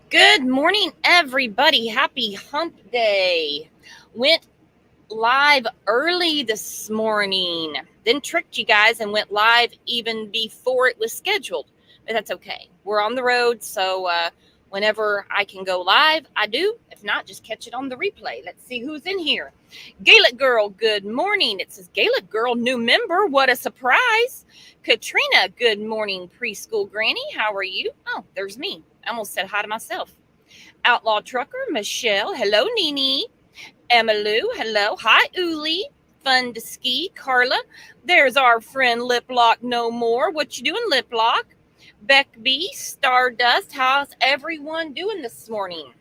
Good morning, everybody. Happy hump day. Went live early this morning. Then tricked you guys and went live even before it was scheduled. But that's okay. We're on the road, so whenever I can go live, I do. If not, just catch it on the replay. Let's see who's in here. Gaelic Girl, good morning. It says Gaelic Girl, new member. What a surprise. Katrina, good morning, preschool granny. How are you? Oh, there's me. I almost said hi to myself. Outlaw Trucker, Michelle. Hello, Nini. Emmylou. Hello. Hi, Uli. Fun to ski. Carla. There's our friend Liplock no more. What you doing, Liplock? Beck B. Stardust. How's everyone doing this morning?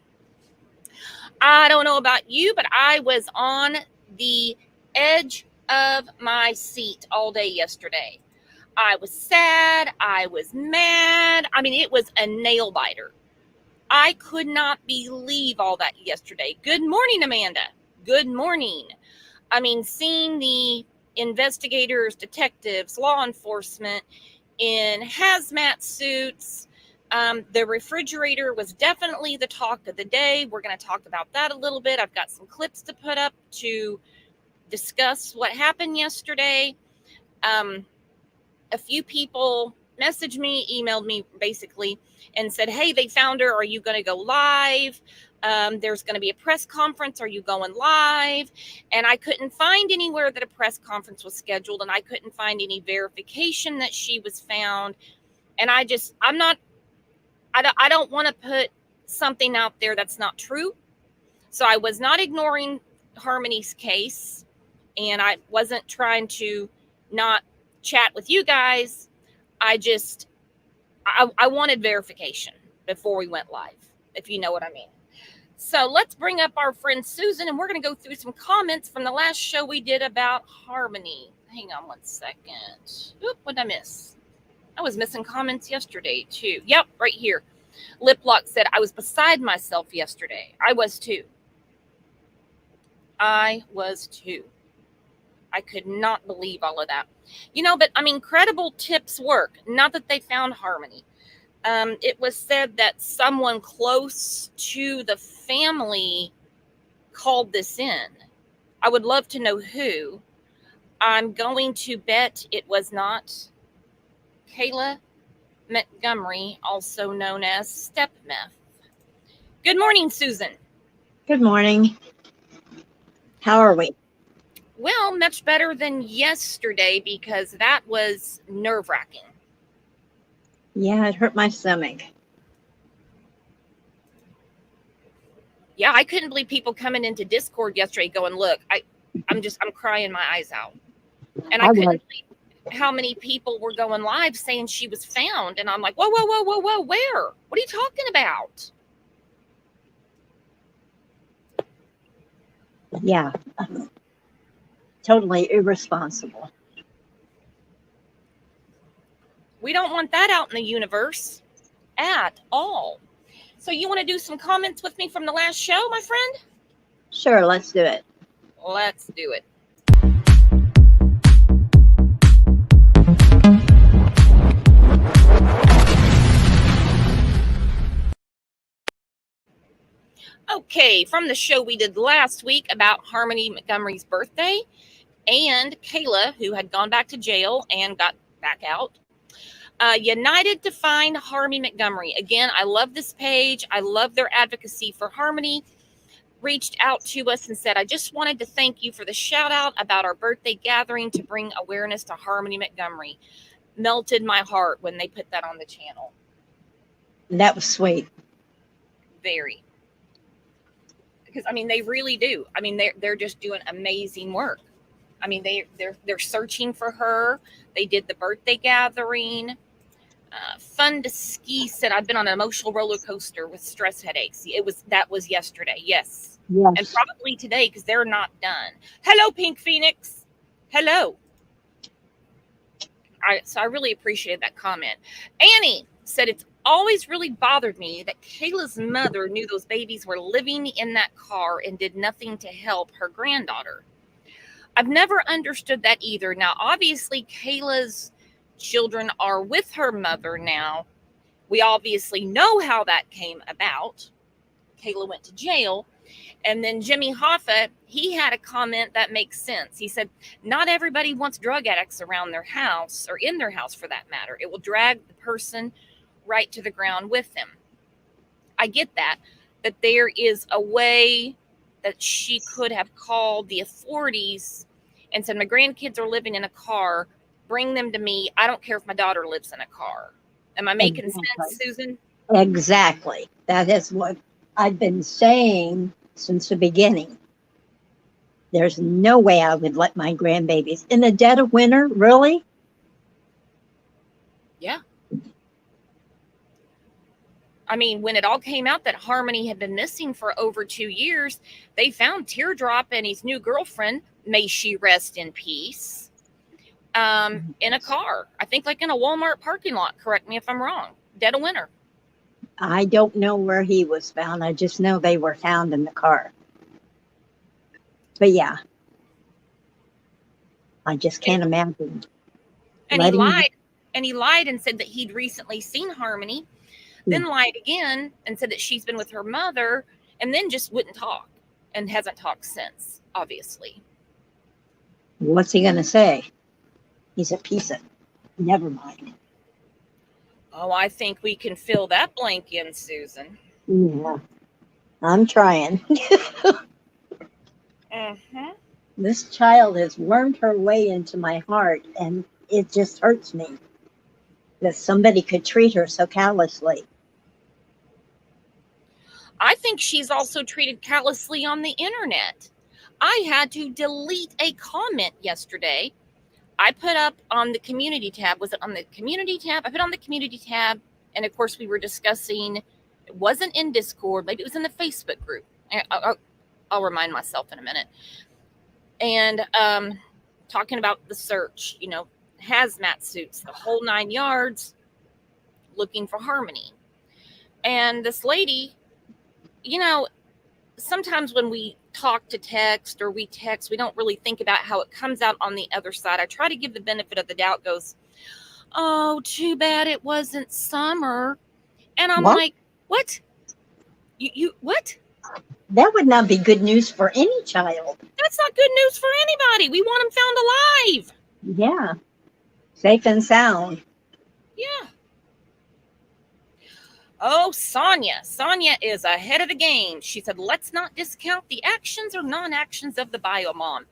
I don't know about you, but I was on the edge of my seat all day yesterday. I was sad. I was mad. I mean, it was a nail biter. I could not believe all that yesterday. Good morning, Amanda. Good morning. I mean, seeing the investigators, detectives, law enforcement in hazmat suits, the refrigerator was definitely the talk of the day. We're going to talk about that a little bit. I've got some clips to put up to discuss what happened yesterday. A few people messaged me, emailed me basically, and said, hey, they found her. Are you going to go live? There's going to be a press conference. Are you going live? And I couldn't find anywhere that a press conference was scheduled, and I couldn't find any verification that she was found. And I don't want to put something out there that's not true. So I was not ignoring Harmony's case, and I wasn't trying to not chat with you guys. I wanted verification before we went live, if you know what I mean. So let's bring up our friend Susan, and we're going to go through some comments from the last show we did about Harmony. Hang on one second. Oop, what did I miss? I was missing comments yesterday, too. Yep, right here. Liplock said, I was beside myself yesterday. I was too. I could not believe all of that. But I mean, credible tips work. Not that they found Harmony. It was said that someone close to the family called this in. I would love to know who. I'm going to bet it was not Kayla Montgomery, also known as Stepmeth. Good morning, Susan. Good morning. How are we? Well, much better than yesterday because that was nerve-wracking. Yeah, it hurt my stomach. Yeah, I couldn't believe people coming into Discord yesterday going, look, I'm crying my eyes out. And I couldn't believe how many people were going live saying she was found. And I'm like, whoa, where? What are you talking about? Yeah, totally irresponsible. We don't want that out in the universe at all. So you want to do some comments with me from the last show, my friend? Sure, let's do it. Let's do it. Okay, from the show we did last week about Harmony Montgomery's birthday and Kayla, who had gone back to jail and got back out. United to find Harmony Montgomery. Again, I love this page. I love their advocacy for Harmony. Reached out to us and said, I just wanted to thank you for the shout out about our birthday gathering to bring awareness to Harmony Montgomery. Melted my heart when they put that on the channel. That was sweet. Very. Because I mean, they really do. I mean, they're just doing amazing work. I mean, they're searching for her. They did the birthday gathering. Fun to ski said, I've been on an emotional roller coaster with stress headaches. That was yesterday. Yes. And probably today because they're not done. Hello, Pink Phoenix. Hello. So I really appreciated that comment. Annie said, it's always really bothered me that Kayla's mother knew those babies were living in that car and did nothing to help her granddaughter. I've never understood that either. Now, obviously, Kayla's children are with her mother now, We obviously know how that came about. Kayla went to jail. And then Jimmy Hoffa, he had a comment that makes sense. He said, not everybody wants drug addicts around their house or in their house for that matter. It will drag the person right to the ground with them. I get that, but there is a way that she could have called the authorities and said, my grandkids are living in a car. Bring them to me. I don't care if my daughter lives in a car. Am I making sense, Susan? Exactly. That is what I've been saying since the beginning. There's no way I would let my grandbabies in the dead of winter, really? Yeah. I mean, when it all came out that Harmony had been missing for over 2 years, they found Teardrop and his new girlfriend, may she rest in peace, in a car. I think like in a Walmart parking lot. Correct me if I'm wrong. Dead of winter. I don't know where he was found. I just know they were found in the car. But yeah, I just can't imagine. And he lied. And he lied and said that he'd recently seen Harmony, then lied again and said that she's been with her mother, and then just wouldn't talk and hasn't talked since, obviously. What's he going to say? He's a piece of... Never mind. Oh, I think we can fill that blank in, Susan. Yeah, I'm trying. Mm-hmm. This child has wormed her way into my heart, and it just hurts me that somebody could treat her so callously. I think she's also treated callously on the internet. I had to delete a comment yesterday. I put up on the community tab. Was it on the community tab? I put on the community tab, and of course we were discussing, it wasn't in Discord, maybe it was in the Facebook group. I'll remind myself in a minute. And talking about the search, hazmat suits, the whole 9 yards, looking for Harmony. And this lady, sometimes when we talk to text or we text, we don't really think about how it comes out on the other side. I try to give the benefit of the doubt, goes, oh, too bad it wasn't summer. And I'm like, what? You what? That would not be good news for any child. That's not good news for anybody. We want them found alive. Yeah. Safe and sound. Yeah. Oh, Sonia. Sonia is ahead of the game. She said, let's not discount the actions or non-actions of the bio mom.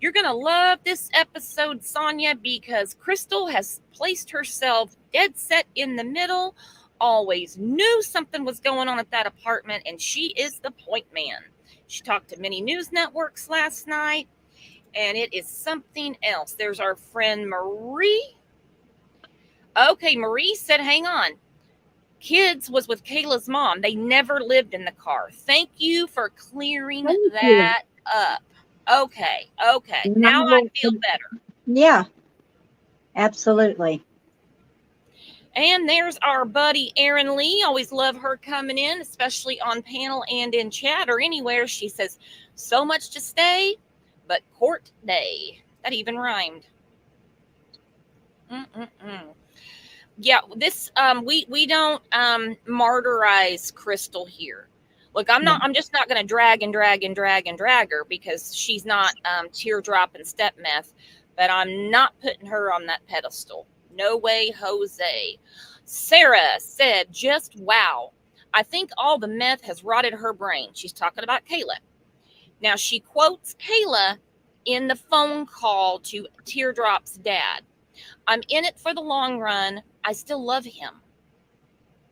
You're going to love this episode, Sonia, because Crystal has placed herself dead set in the middle, always knew something was going on at that apartment, and she is the point man. She talked to many news networks last night, and it is something else. There's our friend Marie. Okay, Marie said, hang on. Kids was with Kayla's mom. They never lived in the car. Thank you for clearing that up. Okay. Now I feel better. Yeah, absolutely. And there's our buddy Erin Lee. Always love her coming in, especially on panel and in chat or anywhere. She says, so much to stay, but court day. That even rhymed. Yeah, this we don't martyrize Crystal here. Look, I'm just not going to drag her because she's not Teardrop and step meth, but I'm not putting her on that pedestal. No way, Jose. Sarah said, just wow. I think all the meth has rotted her brain. She's talking about Kayla. Now she quotes Kayla in the phone call to Teardrop's dad. I'm in it for the long run. I still love him.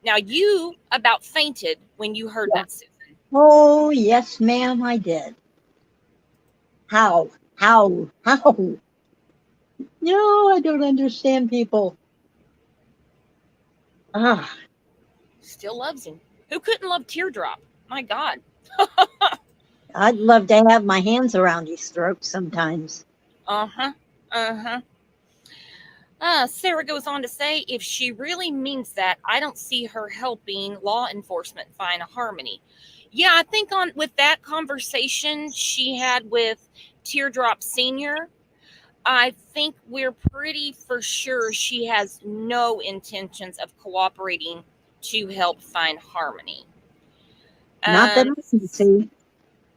Now, you about fainted when you heard that, Susan. Oh, yes, ma'am, I did. How? No, I don't understand people. Still loves him. Who couldn't love Teardrop? My God. I'd love to have my hands around his throat sometimes. Sarah goes on to say, if she really means that, I don't see her helping law enforcement find Harmony. Yeah, I think with that conversation she had with Teardrop Sr., I think we're pretty for sure she has no intentions of cooperating to help find Harmony. Not that I can see.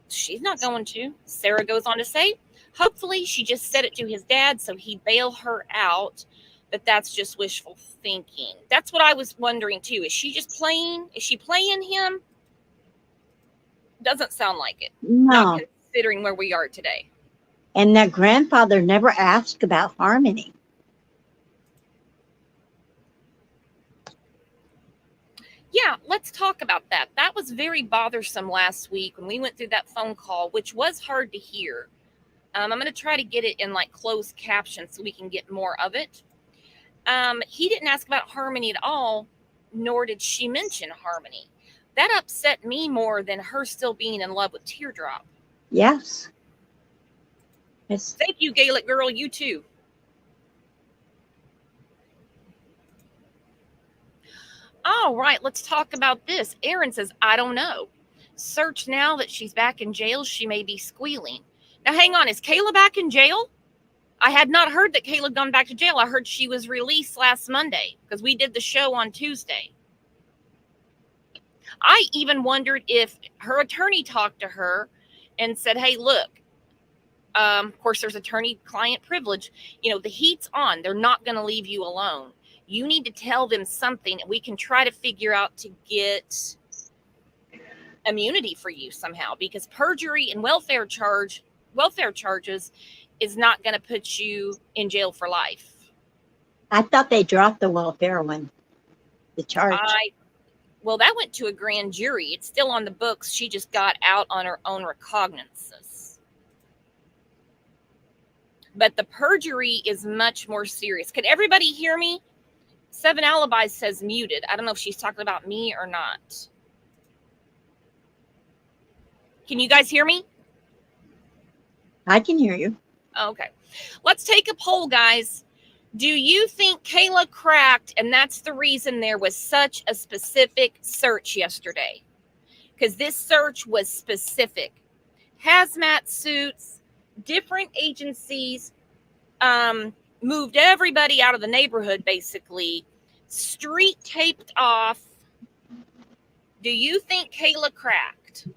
She's not going to. Sarah goes on to say, hopefully she just said it to his dad so he'd bail her out, but that's just wishful thinking. That's what I was wondering too. Is she just playing? Is she playing him? Doesn't sound like it. Not No. considering where we are today. And that grandfather never asked about Harmony. Yeah, let's talk about that. That was very bothersome last week when we went through that phone call, which was hard to hear. I'm going to try to get it in like closed caption so we can get more of it. He didn't ask about Harmony at all, nor did she mention Harmony. That upset me more than her still being in love with Teardrop. Yes. It's, Thank you, Gaelic girl. You too. All right, let's talk about this. Aaron says, I don't know. Search now that she's back in jail. She may be squealing. Now, hang on. Is Kayla back in jail? I had not heard that Kayla had gone back to jail. I heard she was released last Monday because we did the show on Tuesday. I even wondered if her attorney talked to her and said, hey, look, of course, there's attorney-client privilege. You know, the heat's on. They're not going to leave you alone. You need to tell them something, and we can try to figure out to get immunity for you somehow, because perjury and welfare charges is not going to put you in jail for life. I thought they dropped the welfare one, the charge. Well, that went to a grand jury. It's still on the books. She just got out on her own recognizances. But the perjury is much more serious. Could everybody hear me? 7 Alibis says muted. I don't know if she's talking about me or not. Can you guys hear me? I can hear you. Okay. Let's take a poll, guys. Do you think Kayla cracked, and that's the reason there was such a specific search yesterday? Because this search was specific. Hazmat suits, different agencies, moved everybody out of the neighborhood, basically. Street taped off. Do you think Kayla cracked?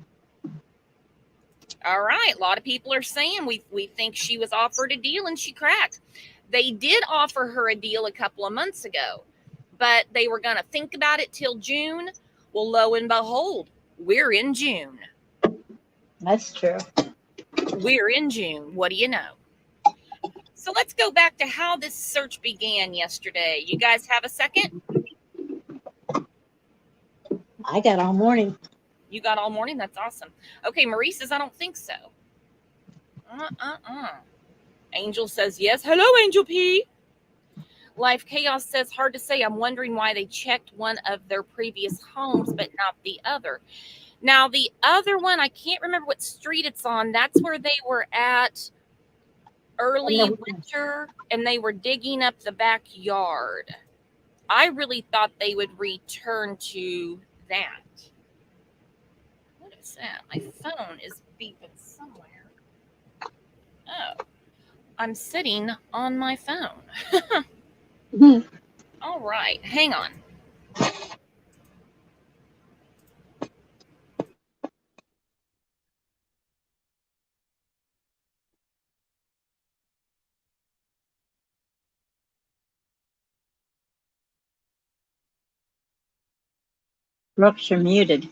All right. A lot of people are saying we think she was offered a deal and she cracked. They did offer her a deal a couple of months ago, but they were going to think about it till June. Well, lo and behold, we're in June. That's true. We're in June. What do you know? So let's go back to how this search began yesterday. You guys have a second? I got all morning. You got all morning? That's awesome. Okay, Marie says, I don't think so. Angel says yes. Hello, Angel P. Life Chaos says, hard to say. I'm wondering why they checked one of their previous homes, but not the other. Now, the other one, I can't remember what street it's on. That's where they were at early winter, and they were digging up the backyard. I really thought they would return to that. What is that? My phone is beeping somewhere. Oh, I'm sitting on my phone. All right, hang on. Brooks, you're muted.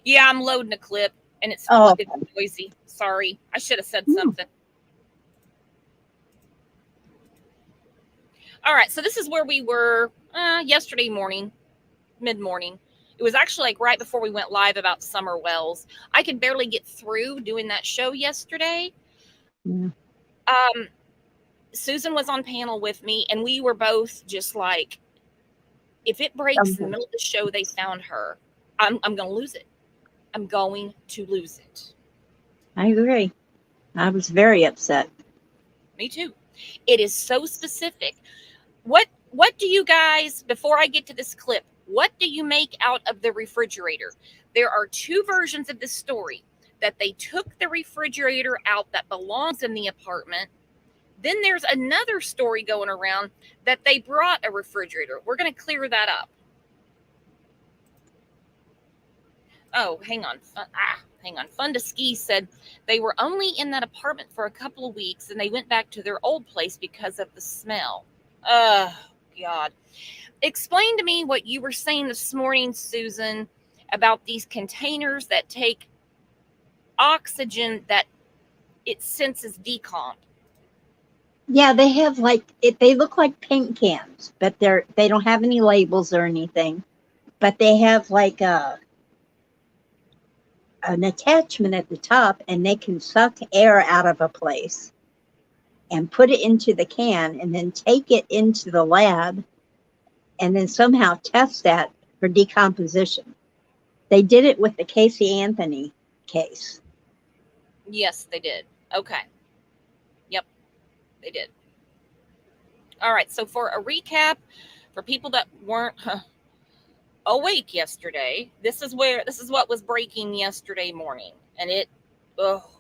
Yeah, I'm loading a clip, and it's noisy. Sorry, I should have said something. All right, so this is where we were yesterday morning, mid-morning. It was actually like right before we went live about Summer Wells. I could barely get through doing that show yesterday. Yeah. Susan was on panel with me, and we were both just like, if it breaks in the middle of the show, they found her, I'm going to lose it. I'm going to lose it. I agree. I was very upset. Me too. It is so specific. What do you guys, before I get to this clip, what do you make out of the refrigerator? There are two versions of this story, that they took the refrigerator out that belongs in the apartment. Then there's another story going around that they brought a refrigerator. We're going to clear that up. Oh, hang on. Fun to Ski said they were only in that apartment for a couple of weeks and they went back to their old place because of the smell. Oh, God. Explain to me what you were saying this morning, Susan, about these containers that take oxygen that it senses decomp. Yeah, they have they look like paint cans, but they don't have any labels or anything. But they have like an attachment at the top, and they can suck air out of a place and put it into the can, and then take it into the lab, and then somehow test that for decomposition. They did it with the Casey Anthony case. Yes, they did. Okay. Yep, they did. All right. So for a recap, for people that weren't awake yesterday, this is what was breaking yesterday morning, and it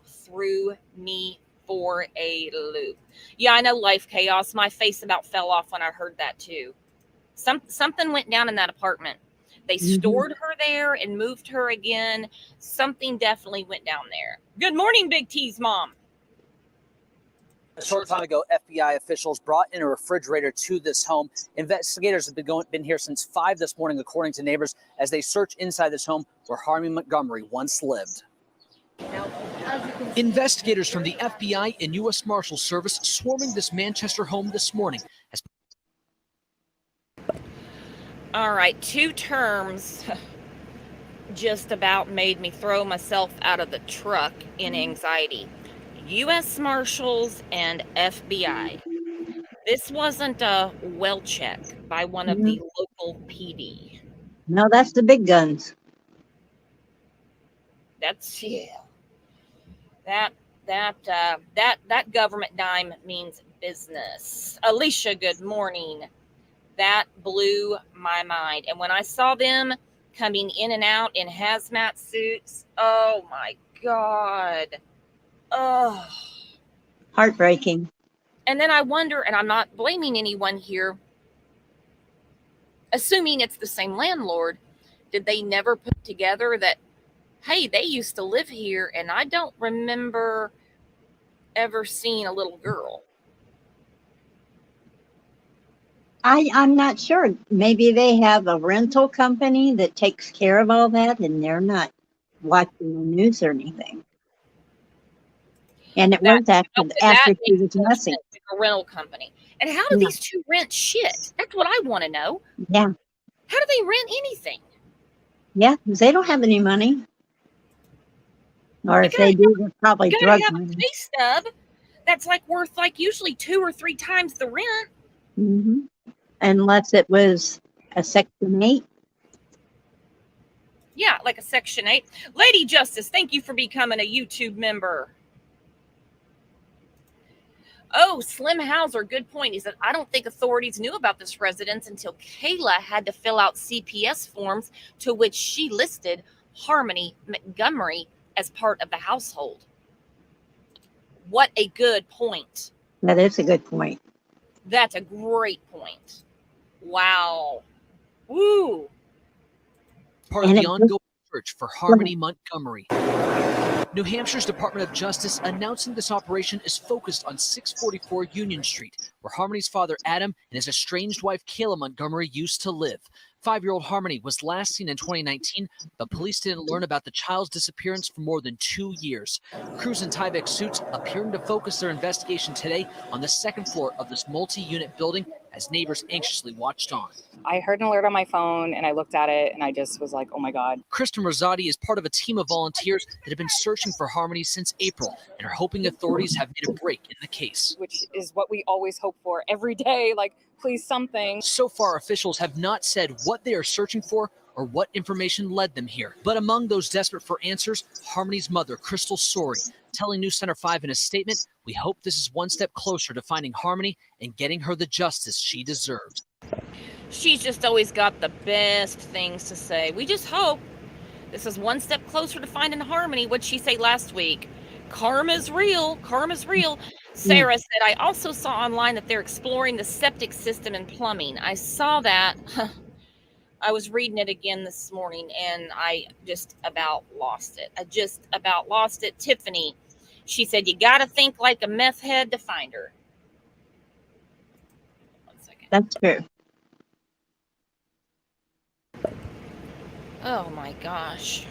threw me for a loop. Yeah, I know, life chaos. My face about fell off when I heard that too. Something went down in that apartment. They stored her there and moved her again. Something definitely went down there. Good morning, Big T's mom. A short time ago, FBI officials brought in a refrigerator to this home. Investigators have been here since 5 this morning, according to neighbors, as they search inside this home where Harmony Montgomery once lived. Investigators from the FBI and U.S. Marshals Service swarming this Manchester home this morning. All right, two terms just about made me throw myself out of the truck in anxiety. U.S. Marshals and FBI. This wasn't a well check by one of the local PD. No, that's the big guns. That's that government dime means business. Alicia, good morning. That blew my mind. And when I saw them coming in and out in hazmat suits, oh my God. Oh. Heartbreaking. And then I wonder, and I'm not blaming anyone here, assuming it's the same landlord, did they never put together that, hey, they used to live here and I don't remember ever seeing a little girl? I'm not sure. Maybe they have a rental company that takes care of all that, and they're not watching the news or anything. And it was after she was missing. A rental company. And how do these two rent shit? That's what I want to know. Yeah. How do they rent anything? Yeah, because they don't have any money. Or if they do, they're probably drug money. A pay stub that's like worth like usually 2 or 3 times the rent. Mm-hmm. Unless it was a Section 8. Yeah, like a Section 8. Lady Justice, thank you for becoming a YouTube member. Oh, Slim Hauser, good point. He said, I don't think authorities knew about this residence until Kayla had to fill out CPS forms to which she listed Harmony Montgomery as part of the household. What a good point. That is a good point. That's a great point. Wow. Woo. Part of the ongoing search for Harmony Montgomery. New Hampshire's Department of Justice announcing this operation is focused on 644 Union Street, where Harmony's father, Adam, and his estranged wife, Kayla Montgomery, used to live. 5-year-old Harmony was last seen in 2019, but police didn't learn about the child's disappearance for more than 2 years. Crews in Tyvek suits appearing to focus their investigation today on the second floor of this multi-unit building as neighbors anxiously watched on. I heard an alert on my phone and I looked at it and I just was like, oh my God. Kristen Rosati is part of a team of volunteers that have been searching for Harmony since April and are hoping authorities have made a break in the case. Which is what we always hope for every day, like, please something. So far, officials have not said what they are searching for or what information led them here. But among those desperate for answers, Harmony's mother, Crystal Sorey, telling News Center 5 in a statement, we hope this is one step closer to finding Harmony and getting her the justice she deserves. She's just always got the best things to say. We just hope this is one step closer to finding Harmony. What'd she say last week? Karma's real. Karma's real. Sarah said, I also saw online that they're exploring the septic system and plumbing. I saw that. I was reading it again this morning and I just about lost it. I just about lost it. Tiffany, she said, you got to think like a meth head to find her. 1 second. That's true. Oh my gosh.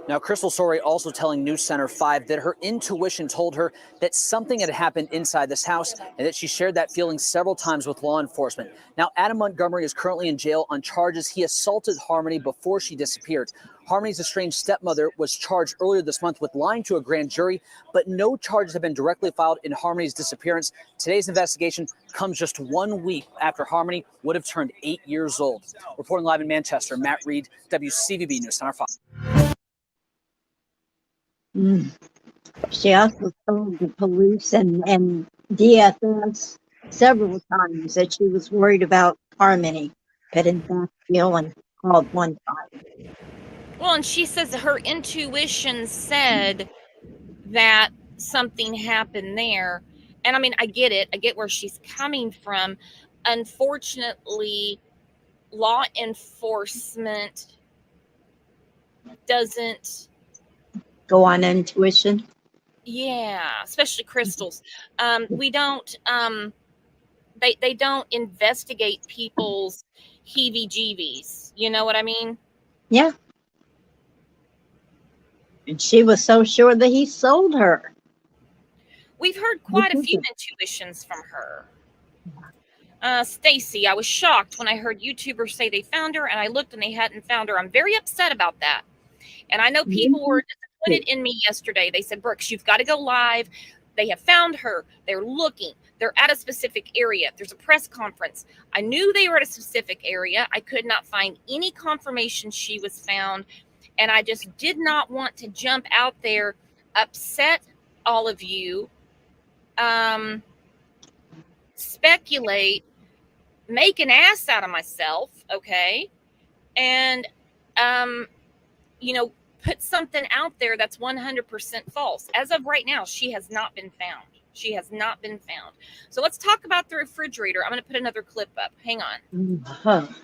Now, Crystal Sorey also telling News Center 5 that her intuition told her that something had happened inside this house and that she shared that feeling several times with law enforcement. Now, Adam Montgomery is currently in jail on charges he assaulted Harmony before she disappeared. Harmony's estranged stepmother was charged earlier this month with lying to a grand jury, but no charges have been directly filed in Harmony's disappearance. Today's investigation comes just 1 week after Harmony would have turned 8 years old. Reporting live in Manchester, Matt Reed, WCVB News Center 5. She also told the police and DFS several times that she was worried about Harmony, but in fact, she only called one time. Well, and she says her intuition said that something happened there. And I mean, I get it. I get where she's coming from. Unfortunately, law enforcement doesn't go on intuition. Yeah, especially crystals. We don't they don't investigate people's heebie-jeebies. You know what I mean? Yeah. And she was so sure that he sold her. We've heard quite a few intuitions from her. Stacy, I was shocked when I heard YouTubers say they found her, and I looked and they hadn't found her. I'm very upset about that. And I know people were disappointed in me yesterday. They said, Brooks, you've got to go live. They have found her. They're looking. They're at a specific area. There's a press conference. I knew they were at a specific area. I could not find any confirmation she was found. And I just did not want to jump out there, upset all of you, speculate, make an ass out of myself, okay? And, you know, put something out there that's 100% false. As of right now, she has not been found. She has not been found. So let's talk about the refrigerator. I'm going to put another clip up. Hang on.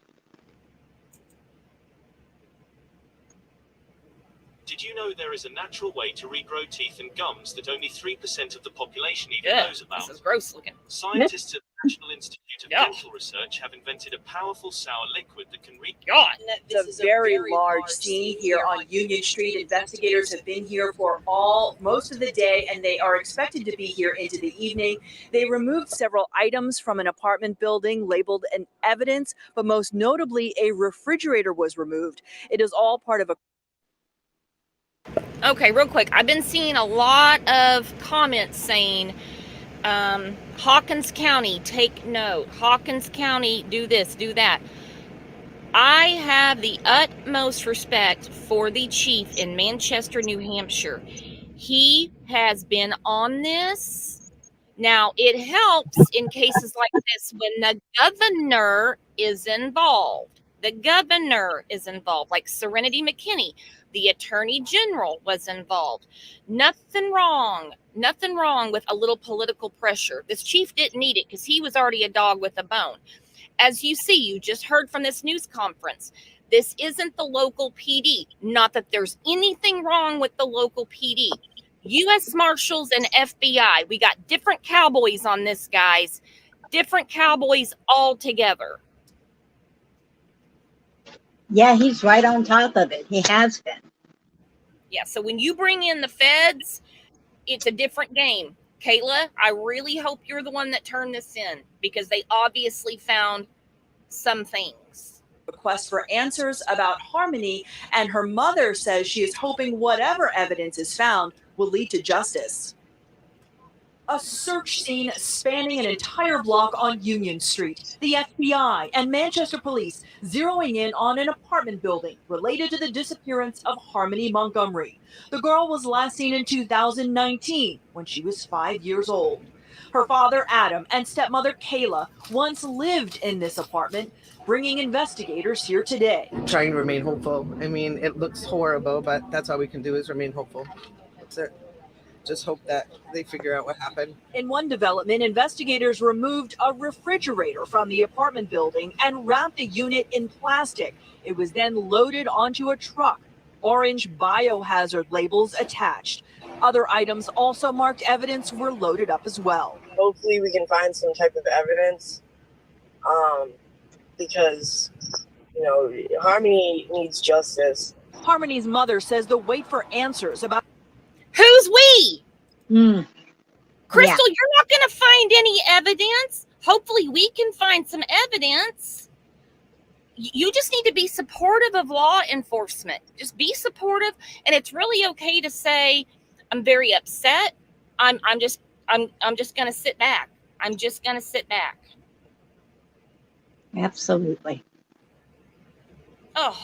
Did you know there is a natural way to regrow teeth and gums that only 3% of the population even knows about? This is gross looking. Scientists at the National Institute of Dental Research have invented a powerful sour liquid that can It's a very large scene here on Union Street. Investigators have been here for most of the day, and they are expected to be here into the evening. They removed several items from an apartment building labeled an evidence, but most notably, a refrigerator was removed. It is all part of a Okay, real quick. I've been seeing a lot of comments saying, Hawkins County, take note. Hawkins County, do this, do that. I have the utmost respect for the chief in Manchester, New Hampshire. He has been on this. Now, it helps in cases like this when the governor is involved. The governor is involved, like Serenity McKinney. The attorney general was involved. Nothing wrong with a little political pressure. This chief didn't need it because he was already a dog with a bone. As you see, you just heard from this news conference. This isn't the local PD. Not that there's anything wrong with the local PD. U.S. Marshals and FBI. We got different cowboys on this, guys. Different cowboys all together. Yeah, he's right on top of it. He has been. Yeah, so when you bring in the feds, it's a different game. Kayla, I really hope you're the one that turned this in because they obviously found some things. Request for answers about Harmony, and her mother says she is hoping whatever evidence is found will lead to justice. A search scene spanning an entire block on Union Street. The FBI and Manchester police zeroing in on an apartment building related to the disappearance of Harmony Montgomery. The girl was last seen in 2019 when she was 5 years old. Her father, Adam, and stepmother, Kayla, once lived in this apartment, bringing investigators here today. Trying to remain hopeful. I mean, it looks horrible, but that's all we can do is remain hopeful. That's it. just hope that they figure out what happened. In one development, investigators removed a refrigerator from the apartment building and wrapped the unit in plastic. It was then loaded onto a truck. Orange biohazard labels attached. Other items also marked evidence were loaded up as well. Hopefully we can find some type of evidence, because, you know, Harmony needs justice. Harmony's mother says the wait for answers about Who's we? Crystal, Yeah. you're not going to find any evidence. Hopefully, we can find some evidence. You just need to be supportive of law enforcement. Just be supportive, and it's really okay to say, "I'm very upset. I'm just going to sit back. I'm just going to sit back." Absolutely. Oh,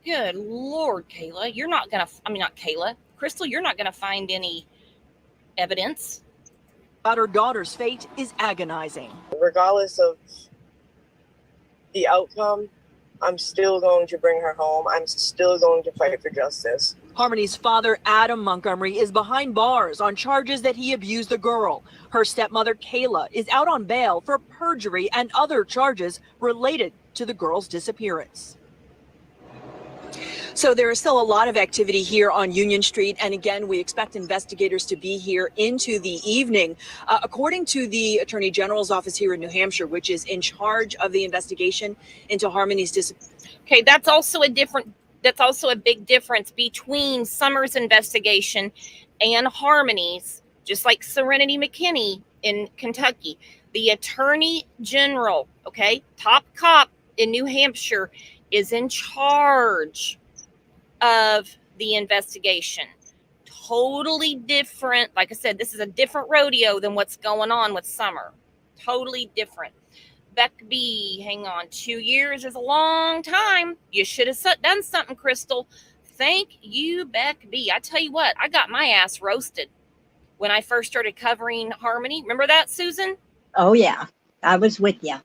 good Lord, Kayla, you're not going to. I mean, not Kayla, Crystal, you're not going to find any evidence. her daughter's fate is agonizing. Regardless of the outcome, I'm still going to bring her home. I'm still going to fight for justice. Harmony's father, Adam Montgomery, is behind bars on charges that he abused the girl. Her stepmother, Kayla, is out on bail for perjury and other charges related to the girl's disappearance. So there is still a lot of activity here on Union Street. And again, we expect investigators to be here into the evening. According to the Attorney General's office here in New Hampshire, which is in charge of the investigation into Harmony's disappearance. Okay, that's also a big difference between Summer's investigation and Harmony's, just like Serenity McKinney in Kentucky. The Attorney General, okay, top cop in New Hampshire, is in charge of the investigation. Totally different. Like I said, this is a different rodeo than what's going on with Summer. Totally different. Beck B, hang on. 2 years is a long time. You should have done something, Crystal. Thank you, Beck B. I tell you what, I got my ass roasted when I first started covering Harmony. Remember that, Susan? Oh, yeah. I was with you.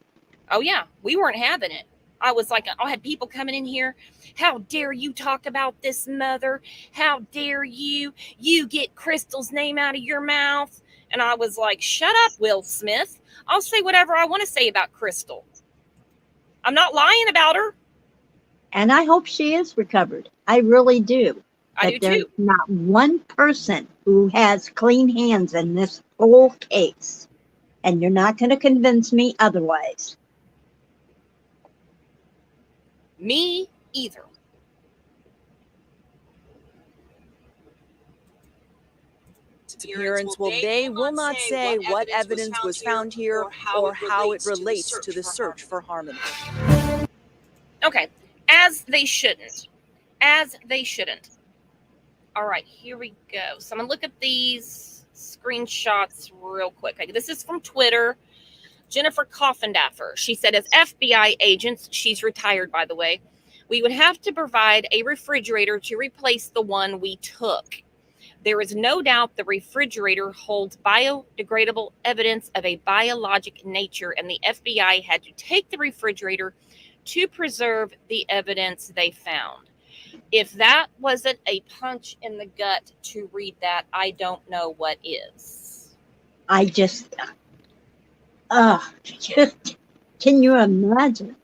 Oh, yeah. We weren't having it. I was like, I had people coming in here. How dare you talk about this mother? How dare you? You get Crystal's name out of your mouth. And I was like, shut up, Will Smith. I'll say whatever I want to say about Crystal. I'm not lying about her. And I hope she is recovered. I really do. I do there's too. not one person who has clean hands in this whole case. And you're not going to convince me otherwise. Me either. Disappearance. Well, they will not say what evidence was found here or how it relates to the search for Harmony. Okay, as they shouldn't. As they shouldn't. All right, here we go. So I'm going to look at these screenshots real quick. Okay, this is from Twitter. Jennifer Coffendaffer. She said, as FBI agents, she's retired, by the way, we would have to provide a refrigerator to replace the one we took. There is no doubt the refrigerator holds biodegradable evidence of a biologic nature, and the FBI had to take the refrigerator to preserve the evidence they found. If that wasn't a punch in the gut to read that, I don't know what is. I just, can you imagine?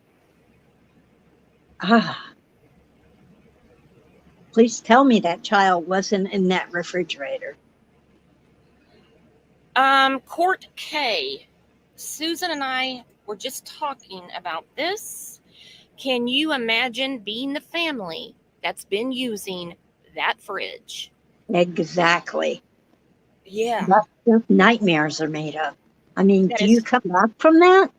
Please tell me that child wasn't in that refrigerator. Court K. Susan and I were just talking about this. Can you imagine being the family that's been using that fridge? Exactly. Yeah. That's what nightmares are made of. I mean, That do is- you come back from that?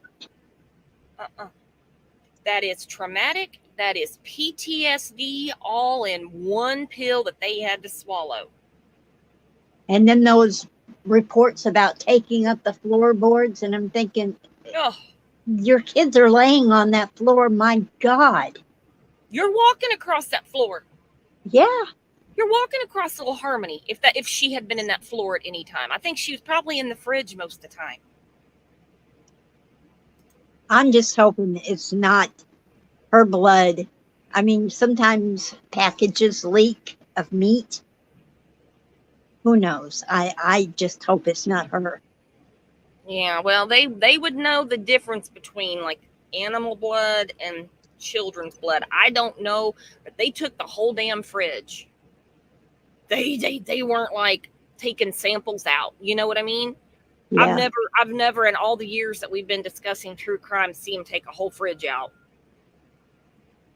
That is traumatic. That is PTSD all in one pill that they had to swallow. And then those reports about taking up the floorboards, and I'm thinking, Oh, your kids are laying on that floor. My God. you're walking across that floor. Yeah. You're walking across little Harmony. If she had been in that floor at any time, I think she was probably in the fridge most of the time. I'm just hoping it's not her blood. I mean, sometimes packages leak of meat. who knows? I just hope it's not her. Yeah, well, they would know the difference between like animal blood and children's blood. I don't know, but they took the whole damn fridge. They weren't like taking samples out. You know what I mean? Yeah. I've never in all the years that we've been discussing true crime seen them take a whole fridge out.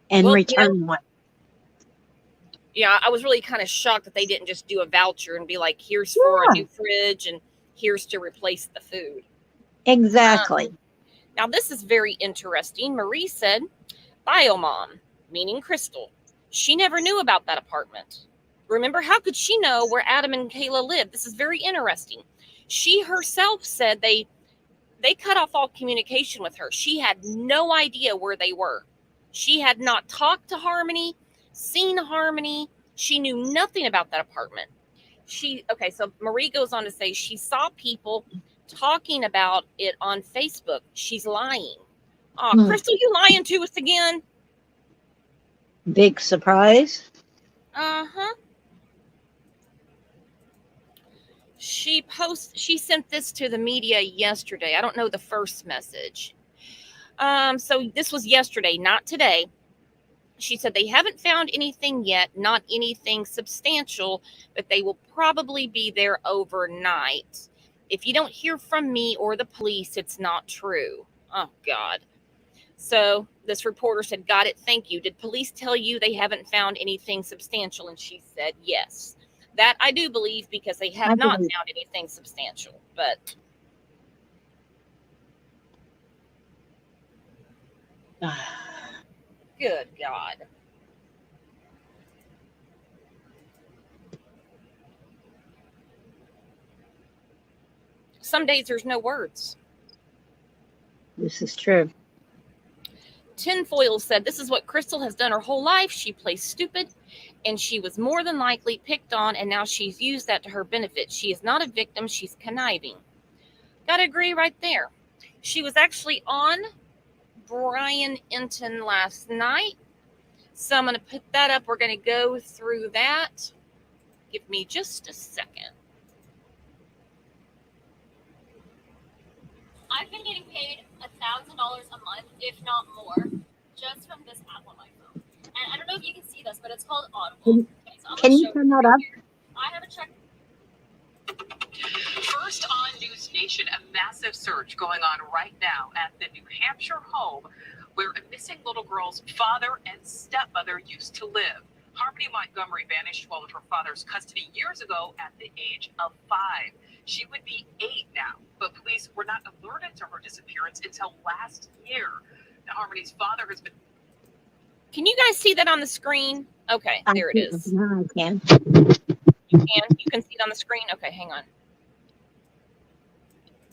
And Well, return one. Yeah, I was really kind of shocked that they didn't just do a voucher and be like, here's for a new fridge and here's to replace the food. Exactly. Now, this is very interesting. Marie said, Biomom, meaning Crystal, she never knew about that apartment. Remember, how could she know where Adam and Kayla lived? This is very interesting. She herself said they cut off all communication with her. She had no idea where they were. She had not talked to Harmony, seen Harmony. She knew nothing about that apartment. So Marie goes on to say she saw people talking about it on Facebook. She's lying. Oh, Crystal, you lying to us again? Big surprise. Uh-huh. She sent this to the media yesterday. I don't know the first message. So this was yesterday, not today. She said they haven't found anything yet, not anything substantial, but they will probably be there overnight. If you don't hear from me or the police, it's not true. Oh, God. So this reporter said, got it, thank you. Did police tell you they haven't found anything substantial? And she said, yes. That I do believe because they have not found anything substantial. But good God. Some days there's no words. This is true. Tinfoil said, this is what Crystal has done her whole life. She plays stupid, and she was more than likely picked on, and now she's used that to her benefit. She is not a victim. She's conniving. Gotta agree right there. She was actually on Brian Enton last night. So I'm going to put that up. We're going to go through that. Give me just a second. I've been getting paid $1,000 a month, if not more, just from this app on my phone. And I don't know if you can see this, but it's called Audible. Can you turn that up? I have a check. First on News Nation, a massive search going on right now at the New Hampshire home where a missing little girl's father and stepmother used to live. Harmony Montgomery vanished while in her father's custody years ago at the age of 5. She would be 8 now, but police were not alerted to her disappearance until last year. Now, Harmony's father has been... Can you guys see that on the screen? Okay, there it is. No, I can. You can see it on the screen? Okay, hang on.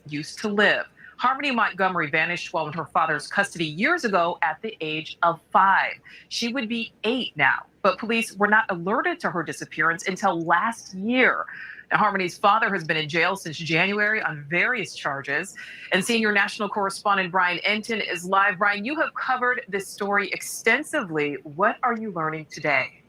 Used to live. Harmony Montgomery vanished while in her father's custody years ago at the age of 5. She would be 8 now, but police were not alerted to her disappearance until last year. Now, Harmony's father has been in jail since January on various charges, and senior national correspondent Brian Enton is live. Brian, you have covered this story extensively. What are you learning today?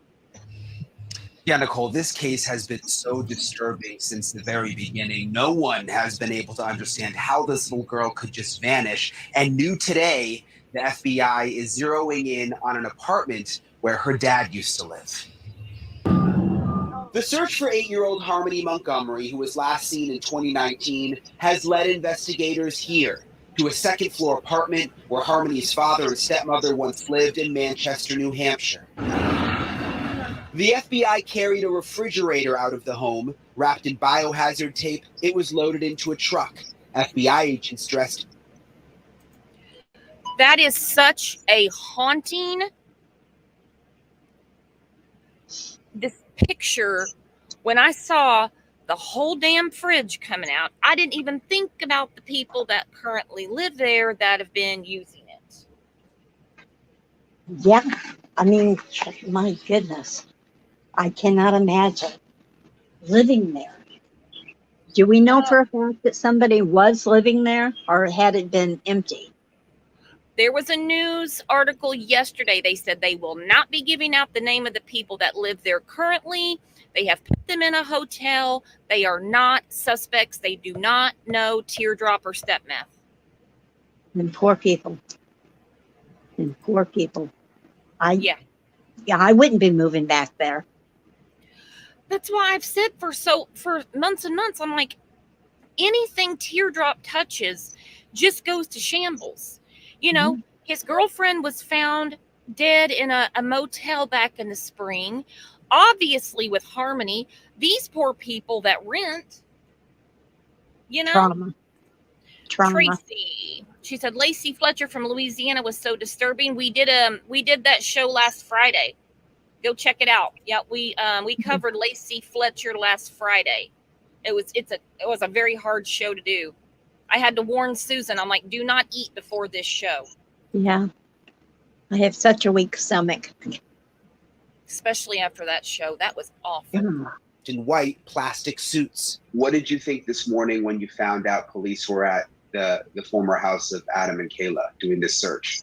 Yeah, Nicole, this case has been so disturbing since the very beginning. No one has been able to understand how this little girl could just vanish. And new today, the FBI is zeroing in on an apartment where her dad used to live. The search for 8-year-old Harmony Montgomery, who was last seen in 2019, has led investigators here to a second-floor apartment where Harmony's father and stepmother once lived in Manchester, New Hampshire. The FBI carried a refrigerator out of the home. Wrapped in biohazard tape, it was loaded into a truck. FBI agents stressed. That is such a haunting... This picture, when I saw the whole damn fridge coming out, I didn't even think about the people that currently live there that have been using it. Yeah, I mean, my goodness. I cannot imagine living there. Do we know for a fact that somebody was living there, or had it been empty? There was a news article yesterday. They said they will not be giving out the name of the people that live there currently. They have put them in a hotel. They are not suspects. They do not know teardrop or step meth. And poor people. And poor people. Yeah. I wouldn't be moving back there. That's why I've said for months and months, I'm like, anything teardrop touches just goes to shambles. You know, his girlfriend was found dead in a motel back in the spring, obviously with Harmony. These poor people that rent, you know. Trauma. Tracy, she said Lacey Fletcher from Louisiana was so disturbing. We did that show last Friday. Go check it out. Yeah, we covered Lacey Fletcher last Friday. It was a very hard show to do. I had to warn Susan. I'm like, do not eat before this show. Yeah. I have such a weak stomach. Especially after that show. That was awful. In white plastic suits. What did you think this morning when you found out police were at the former house of Adam and Kayla doing this search?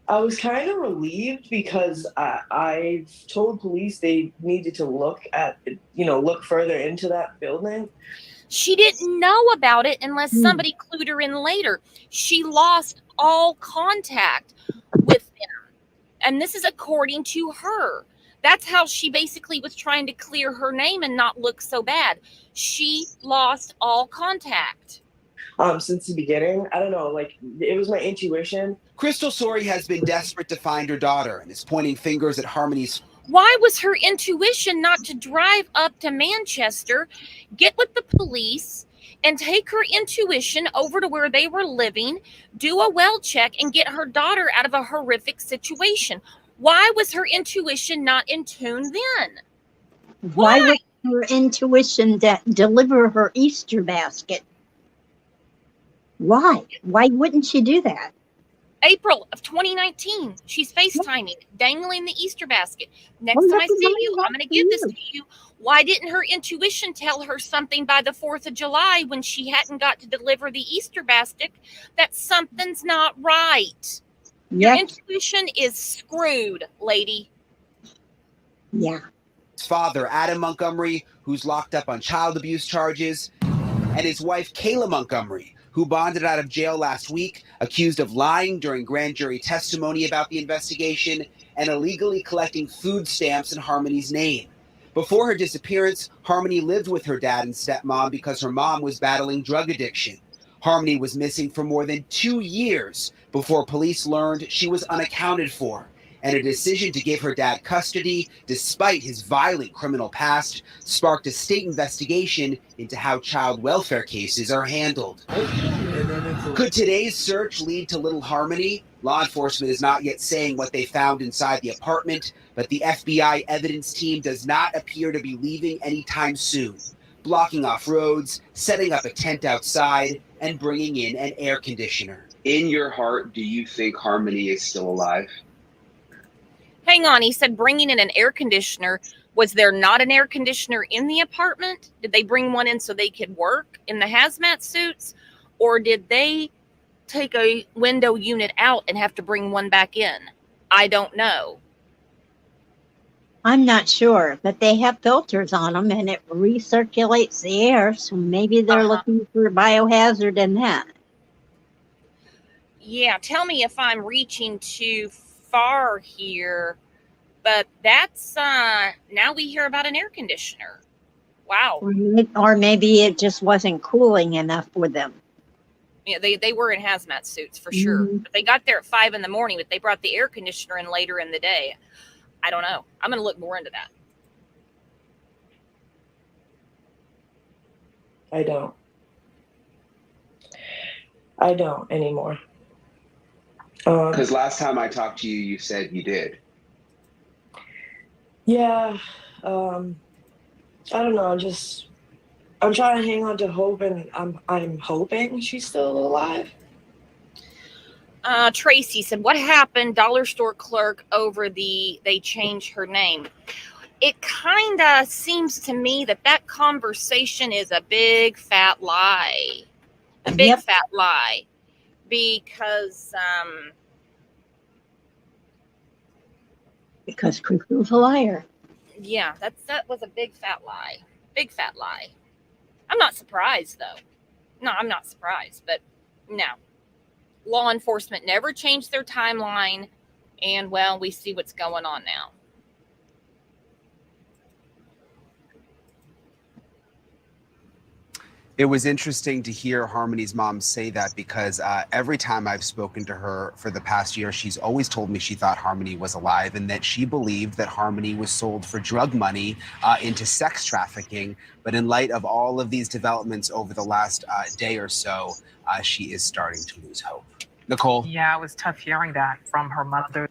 I was kind of relieved because I've told police they needed to look further into that building. She didn't know about it unless somebody clued her in later. She lost all contact with them. And this is according to her. That's how she basically was trying to clear her name and not look so bad. She lost all contact. Since the beginning, I don't know, it was my intuition. Crystal Sorey has been desperate to find her daughter and is pointing fingers at Harmony's. Why was her intuition not to drive up to Manchester, get with the police, and take her intuition over to where they were living, do a well check, and get her daughter out of a horrific situation? Why was her intuition not in tune then? Why was her intuition deliver her Easter basket? Why? Why wouldn't she do that? April of 2019, she's FaceTiming, dangling the Easter basket. Next time I see you, I'm going to give this to you. Why didn't her intuition tell her something by the 4th of July when she hadn't got to deliver the Easter basket that something's not right? Your intuition is screwed, lady. Yeah. His father, Adam Montgomery, who's locked up on child abuse charges, and his wife, Kayla Montgomery, who bonded out of jail last week, accused of lying during grand jury testimony about the investigation and illegally collecting food stamps in Harmony's name. Before her disappearance, Harmony lived with her dad and stepmom because her mom was battling drug addiction. Harmony was missing for more than 2 years before police learned she was unaccounted for, and a decision to give her dad custody, despite his violent criminal past, sparked a state investigation into how child welfare cases are handled. Could today's search lead to little Harmony? Law enforcement is not yet saying what they found inside the apartment, but the FBI evidence team does not appear to be leaving anytime soon, blocking off roads, setting up a tent outside, and bringing in an air conditioner. In your heart, do you think Harmony is still alive? Hang on, he said bringing in an air conditioner. Was there not an air conditioner in the apartment? Did they bring one in so they could work in the hazmat suits? Or did they take a window unit out and have to bring one back in? I don't know. I'm not sure, but they have filters on them and it recirculates the air. So maybe they're looking for a biohazard in that. Yeah, tell me if I'm reaching too far here, but that's now we hear about an air conditioner. Wow. Or maybe it just wasn't cooling enough for them. Yeah, they were in hazmat suits for sure. But they got there at 5 a.m, but they brought the air conditioner in later in the day. I don't know. I'm going to look more into that. I don't anymore. Because last time I talked to you, you said you did. Yeah. I don't know. I'm trying to hang on to hope, and I'm hoping she's still alive. Tracy said, what happened? Dollar store clerk over they changed her name. It kind of seems to me that conversation is a big fat lie. A big fat lie. Because Because Crystal's a liar. Yeah, that was a big fat lie. Big fat lie. I'm not surprised though. No, I'm not surprised, but no. Law enforcement never changed their timeline, and well, we see what's going on now. It was interesting to hear Harmony's mom say that because every time I've spoken to her for the past year, she's always told me she thought Harmony was alive and that she believed that Harmony was sold for drug money into sex trafficking. But in light of all of these developments over the last day or so, she is starting to lose hope. Nicole? Yeah, it was tough hearing that from her mother.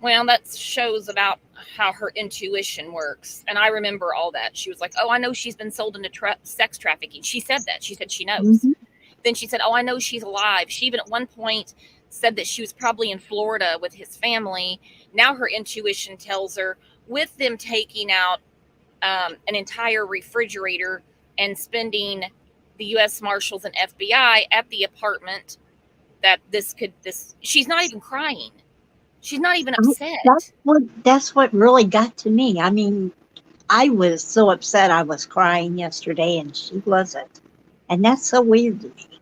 Well, that shows about how her intuition works. And I remember all that. She was like, oh, I know she's been sold into sex trafficking. She said that. She said she knows. Mhm. Then she said, oh, I know she's alive. She even at one point said that she was probably in Florida with his family. Now her intuition tells her, with them taking out an entire refrigerator and spending the U.S. Marshals and FBI at the apartment, that she's not even crying. She's not even upset. That's what really got to me. I mean, I was so upset I was crying yesterday and she wasn't. And that's so weird to me.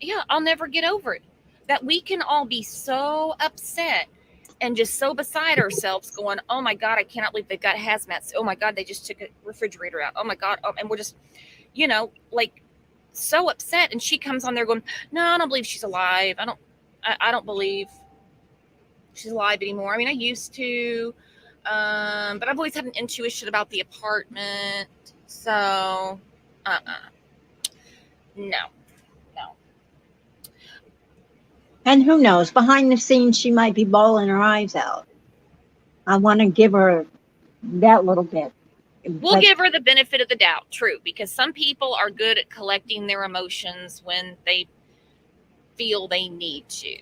Yeah, I'll never get over it. That we can all be so upset and just so beside ourselves going, oh my God, I cannot believe they've got hazmats. Oh my God, they just took a refrigerator out. Oh my God. Oh, and we're just, like so upset. And she comes on there going, no, I don't believe she's alive. I don't believe she's alive anymore. I mean, I used to, but I've always had an intuition about the apartment. So, no. And who knows, behind the scenes, she might be bawling her eyes out. I want to give her that little bit. We'll give her the benefit of the doubt, true, because some people are good at collecting their emotions when they feel they need to.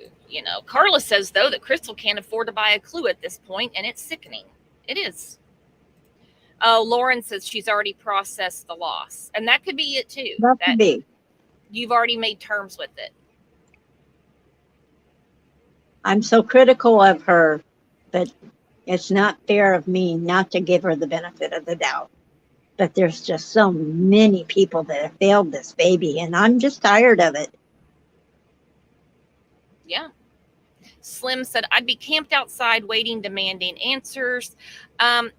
Carla says, though, that Crystal can't afford to buy a clue at this point, and it's sickening. It is. Oh, Lauren says she's already processed the loss, and that could be it, too. That could be. You've already made terms with it. I'm so critical of her that it's not fair of me not to give her the benefit of the doubt. But there's just so many people that have failed this baby, and I'm just tired of it. Yeah. Slim said, I'd be camped outside waiting, demanding answers.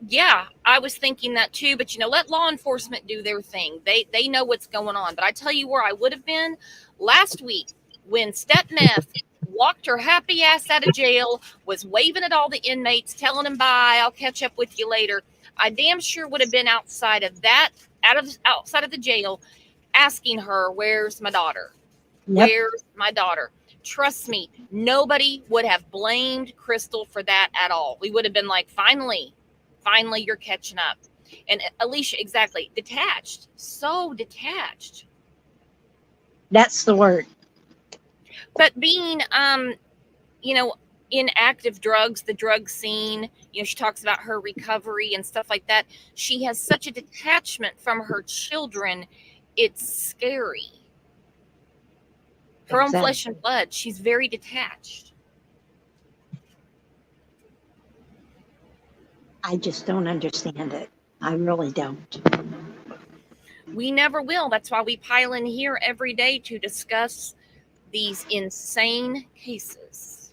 Yeah, I was thinking that too, but let law enforcement do their thing. They know what's going on. But I tell you where I would have been last week when Step Meth walked her happy ass out of jail, was waving at all the inmates, telling them bye, I'll catch up with you later. I damn sure would have been outside of the jail asking her, where's my daughter? Yep. Where's my daughter? Trust me, nobody would have blamed Crystal for that at all. We would have been like, finally, you're catching up. And Alicia, exactly, detached, so detached. That's the word. But being, in active drugs, the drug scene, she talks about her recovery and stuff like that. She has such a detachment from her children. It's scary. Her own flesh and blood. She's very detached. I just don't understand it. I really don't. We never will. That's why we pile in here every day to discuss these insane cases.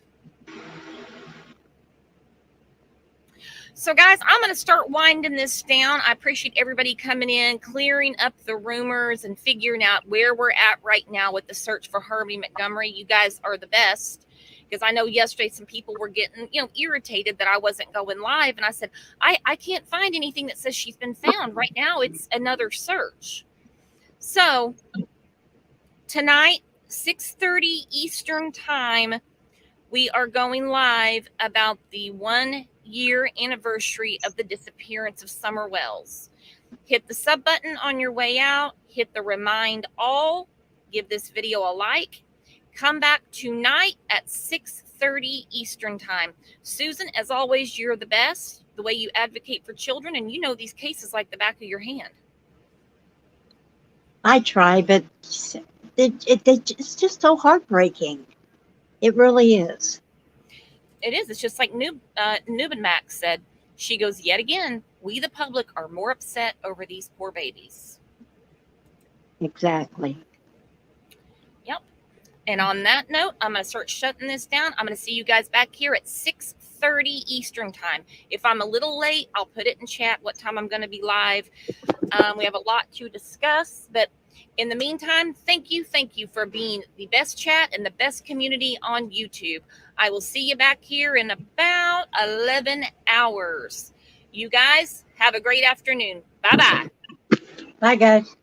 So, guys, I'm going to start winding this down. I appreciate everybody coming in, clearing up the rumors, and figuring out where we're at right now with the search for Harmony Montgomery. You guys are the best, because I know yesterday some people were getting, irritated that I wasn't going live. And I said, I can't find anything that says she's been found. Right now, it's another search. So, tonight, 6:30 Eastern time, we are going live about the 1-year anniversary of the disappearance of Summer Wells. Hit the sub button on your way out. Hit the remind all. Give this video a like. Come back tonight at 6:30 Eastern time. Susan, as always, you're the best. The way you advocate for children, and you know these cases like the back of your hand. I try, but it's just so heartbreaking. It really is. It is. It's just like Nubin Max said. She goes, yet again, we the public are more upset over these poor babies. Exactly. Yep. And on that note, I'm going to start shutting this down. I'm going to see you guys back here at 6:30 Eastern time. If I'm a little late, I'll put it in chat what time I'm going to be live. We have a lot to discuss, but in the meantime, thank you for being the best chat and the best community on YouTube. I will see you back here in about 11 hours. You guys have a great afternoon. Bye-bye. Bye, guys.